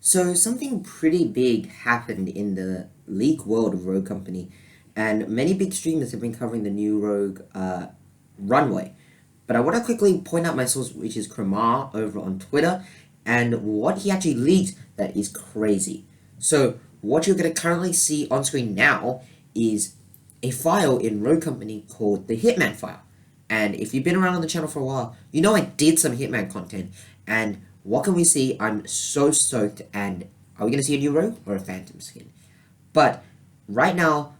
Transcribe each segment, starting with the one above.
So something pretty big happened in the leak world of Rogue Company, and many big streamers have been covering the new Rogue runway. But I want to quickly point out my source, which is Kramar over on Twitter, and what he actually leaked that is crazy. So what you're going to currently see on screen now is a file in Rogue Company called the Hitman file. And if you've been around on the channel for a while, you know I did some Hitman content. And what can we see? I'm so stoked. And are we going to see a new Rogue or a Phantom skin? But right now,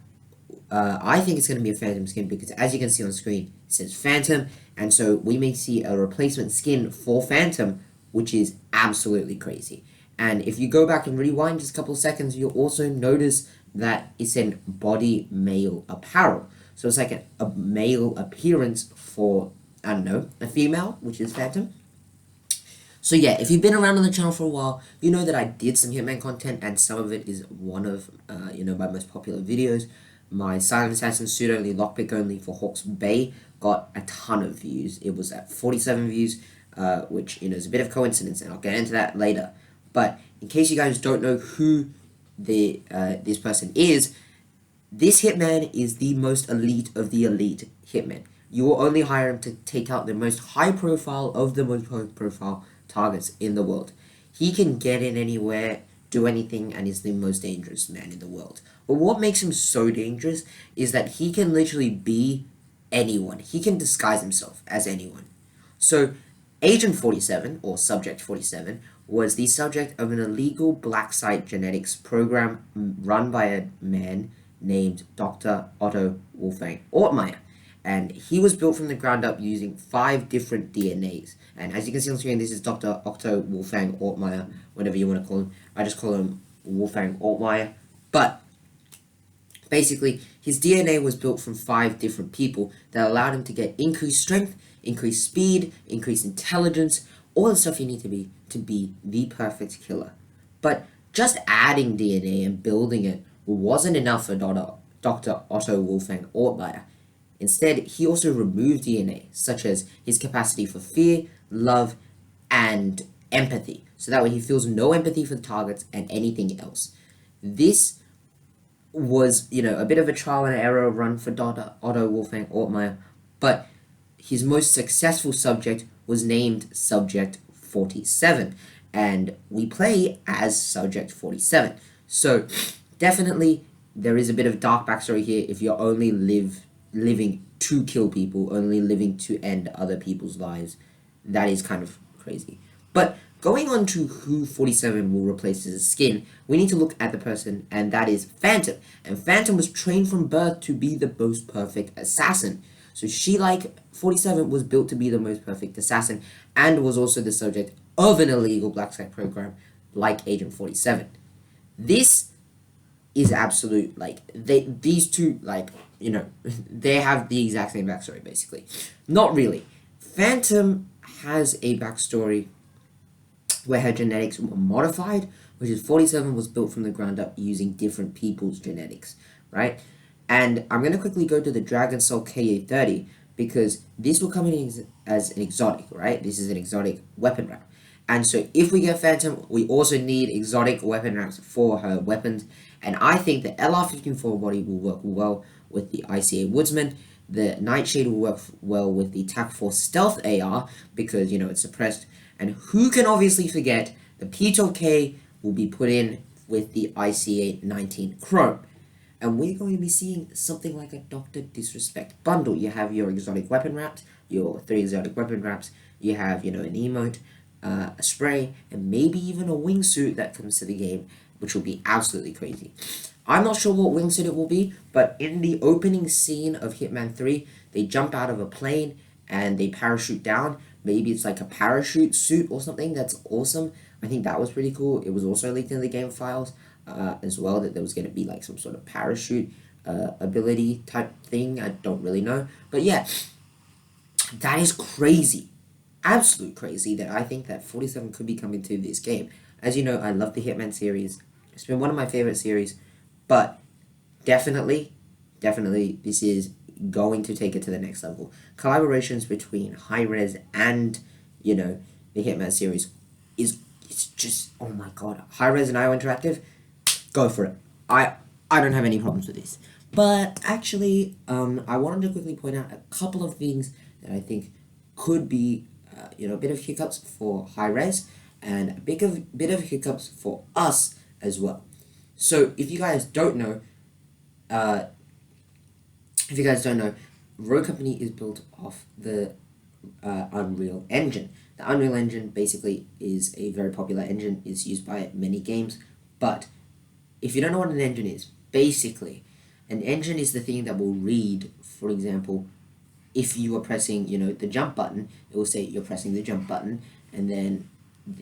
I think it's going to be a Phantom skin because as you can see on screen, it says Phantom. And so we may see a replacement skin for Phantom, which is absolutely crazy. And if you go back and rewind just a couple of seconds, you'll also notice that it's in body male apparel. So it's like a male appearance for, I don't know, a female, which is Phantom. So yeah, if you've been around on the channel for a while, you know that I did some Hitman content, and some of it is one of, my most popular videos. My Silent Assassin suit only, lockpick only for Hawke's Bay got a ton of views. It was at 47 views, which, is a bit of coincidence, and I'll get into that later. But in case you guys don't know who this person is, this hitman is the most elite of the elite hitmen. You will only hire him to take out the most high profile of the most high profile targets in the world. He can get in anywhere, do anything, and is the most dangerous man in the world. But what makes him so dangerous is that he can literally be anyone. He can disguise himself as anyone. So, Agent 47, or Subject 47, was the subject of an illegal black site genetics program run by a man named Dr. Otto Wolfgang Ort Meyer. And he was built from the ground up using 5 different DNAs. And as you can see on screen, this is Dr. Otto Wolfgang Ort Meyer, whatever you want to call him. I just call him Wolfgang Ort Meyer. But basically, his DNA was built from 5 different people that allowed him to get increased strength, increased speed, increased intelligence, all the stuff you need to be the perfect killer. But just adding DNA and building it wasn't enough for Dr. Otto Wolfgang Ort Meyer. Instead, he also removed DNA, such as his capacity for fear, love, and empathy. So that way he feels no empathy for the targets and anything else. This was, a bit of a trial and error run for Dr. Otto Wolfgang Ort Meyer, but his most successful subject was named Subject 47, and we play as Subject 47. So, definitely, there is a bit of dark backstory here if you're only living to kill people, only living to end other people's lives. That is kind of crazy. But going on to who 47 will replace as a skin, we need to look at the person, and that is Phantom. And Phantom was trained from birth to be the most perfect assassin. So she, like 47, was built to be the most perfect assassin, and was also the subject of an illegal black site program like Agent 47. This is absolute, these two, they have the exact same backstory, basically. Not really. Phantom has a backstory where her genetics were modified, which is 47 was built from the ground up using different people's genetics, right? And I'm going to quickly go to the Dragon Soul KA30 because this will come in as an exotic, right? This is an exotic weapon wrap. And so if we get Phantom, we also need exotic weapon wraps for her weapons. And I think the LR-54 body will work well with the ICA Woodsman. The Nightshade will work well with the TAC 4 Stealth AR because, it's suppressed. And who can obviously forget the P12K will be put in with the ICA 19 Chrome. And we're going to be seeing something like a Dr. Disrespect bundle. You have your exotic weapon wraps, your 3 exotic weapon wraps, you have, an emote, a spray, and maybe even a wingsuit that comes to the game, which will be absolutely crazy. I'm not sure what wingsuit it will be, but in the opening scene of Hitman 3, they jump out of a plane and they parachute down. Maybe it's like a parachute suit or something. That's awesome. I think that was pretty cool. It was also leaked in the game files as well, that there was going to be like some sort of parachute ability type thing. I don't really know. But yeah, that is crazy. Absolute crazy that I think that 47 could be coming to this game. As you know, I love the Hitman series. It's been one of my favorite series. But definitely, this is going to take it to the next level. Collaborations between Hi-Rez and, the Hitman series is it's just, oh my god, Hi-Rez and IO Interactive, go for it. I don't have any problems with this. But actually, I wanted to quickly point out a couple of things that I think could be, a bit of hiccups for Hi-Rez and a bit of hiccups for us as well. So if you guys don't know, uh, Rogue Company is built off the Unreal Engine. The Unreal Engine basically is a very popular engine. It's used by many games, but if you don't know what an engine is, basically, an engine is the thing that will read, for example, if you are pressing, the jump button, it will say you're pressing the jump button, and then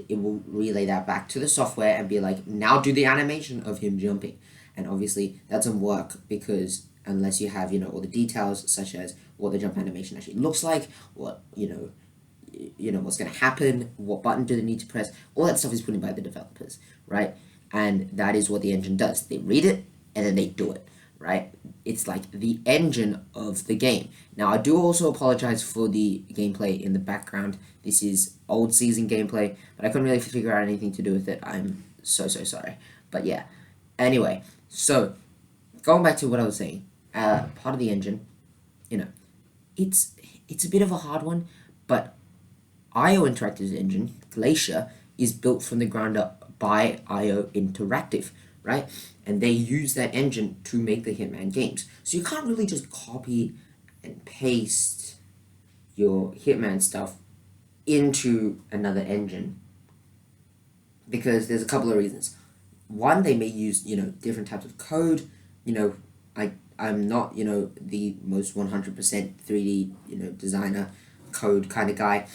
it will relay that back to the software and be like, now do the animation of him jumping. And obviously, that doesn't work because unless you have, all the details such as what the jump animation actually looks like, what, what's going to happen, what button do they need to press, all that stuff is put in by the developers, right? And that is what the engine does. They read it and then they do it, right? It's like the engine of the game. Now, I do also apologize for the gameplay in the background. This is old season gameplay, but I couldn't really figure out anything to do with it. I'm so sorry. But yeah, anyway, so going back to what I was saying, part of the engine, it's a bit of a hard one, but IO Interactive's engine, Glacier, is built from the ground up by IO Interactive, right? And they use that engine to make the Hitman games. So you can't really just copy and paste your Hitman stuff into another engine because there's a couple of reasons. One, they may use, different types of code. I'm not, the most 100% 3D, designer code kind of guy.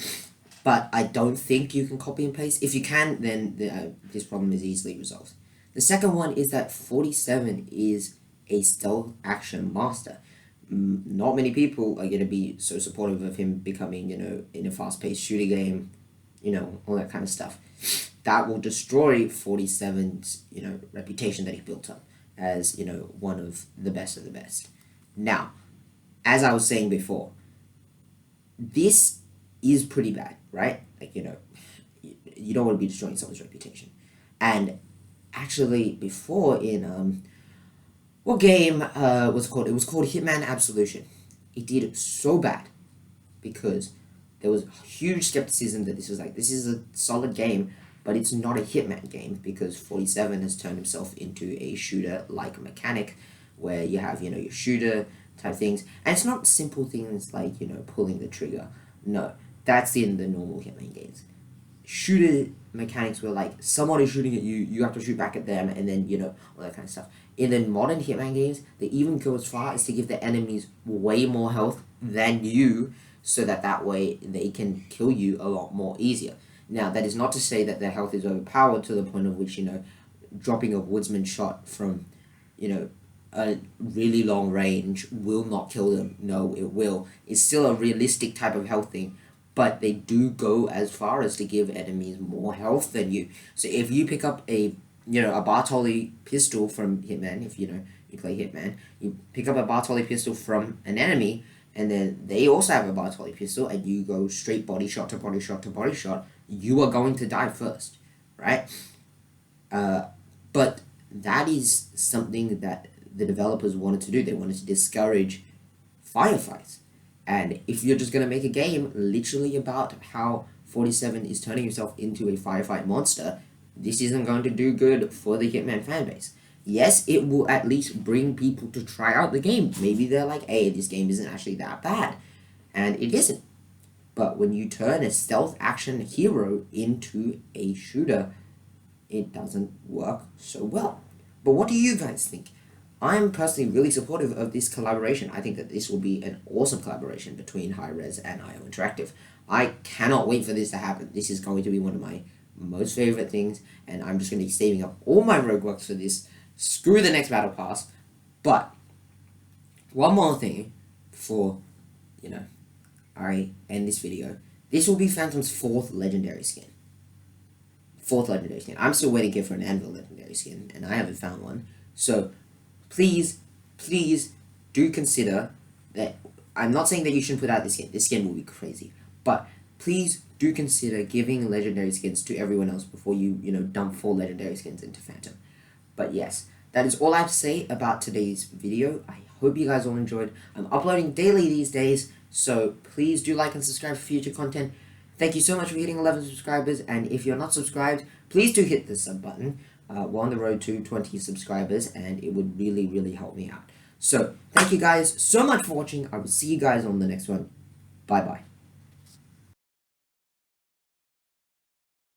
But I don't think you can copy and paste. If you can, then this problem is easily resolved. The second one is that 47 is a stealth action master. Not many people are going to be so supportive of him becoming, in a fast-paced shooter game, all that kind of stuff. That will destroy 47's, reputation that he built up as, one of the best of the best. Now, as I was saying before, this is pretty bad, right? Like, you don't want to be destroying someone's reputation. And actually, before in, what game was it called? It was called Hitman Absolution. It did so bad because there was huge skepticism that this is a solid game, but it's not a Hitman game because 47 has turned himself into a shooter-like mechanic where you have, your shooter type things. And it's not simple things like, pulling the trigger. No, that's in the normal Hitman games. Shooter mechanics where like someone is shooting at you, you have to shoot back at them, and then all that kind of stuff. In the modern Hitman games, they even go as far as to give the enemies way more health than you, so that way they can kill you a lot more easier. Now, that is not to say that their health is overpowered to the point of which dropping a woodsman shot from a really long range will not kill them. No, it will. It's still a realistic type of health thing, but they do go as far as to give enemies more health than you. So if you pick up a Bartoli pistol from Hitman, if you play Hitman, you pick up a Bartoli pistol from an enemy, and then they also have a Bartoli pistol, and you go straight body shot to body shot to body shot, you are going to die first, right? But that is something that the developers wanted to do. They wanted to discourage firefights. And if you're just going to make a game literally about how 47 is turning himself into a firefight monster, this isn't going to do good for the Hitman fanbase. Yes, it will at least bring people to try out the game. Maybe they're like, hey, this game isn't actually that bad. And it isn't. But when you turn a stealth action hero into a shooter, it doesn't work so well. But what do you guys think? I'm personally really supportive of this collaboration. I think that this will be an awesome collaboration between Hi-Rez and IO Interactive. I cannot wait for this to happen. This is going to be one of my most favorite things, and I'm just going to be saving up all my rogueworks for this. Screw the next battle pass. But one more thing before, I end this video. This will be Phantom's fourth legendary skin. I'm still waiting here for an Anvil legendary skin, and I haven't found one. So please do consider that. I'm not saying that you shouldn't put out this skin. This skin will be crazy. But please do consider giving legendary skins to everyone else before you, dump 4 legendary skins into Phantom. But yes, that is all I have to say about today's video. I hope you guys all enjoyed. I'm uploading daily these days, so please do like and subscribe for future content. Thank you so much for hitting 11 subscribers, and if you're not subscribed, please do hit the sub button. We're on the road to 20 subscribers, and it would really, really help me out. So, thank you guys so much for watching. I will see you guys on the next one. Bye-bye.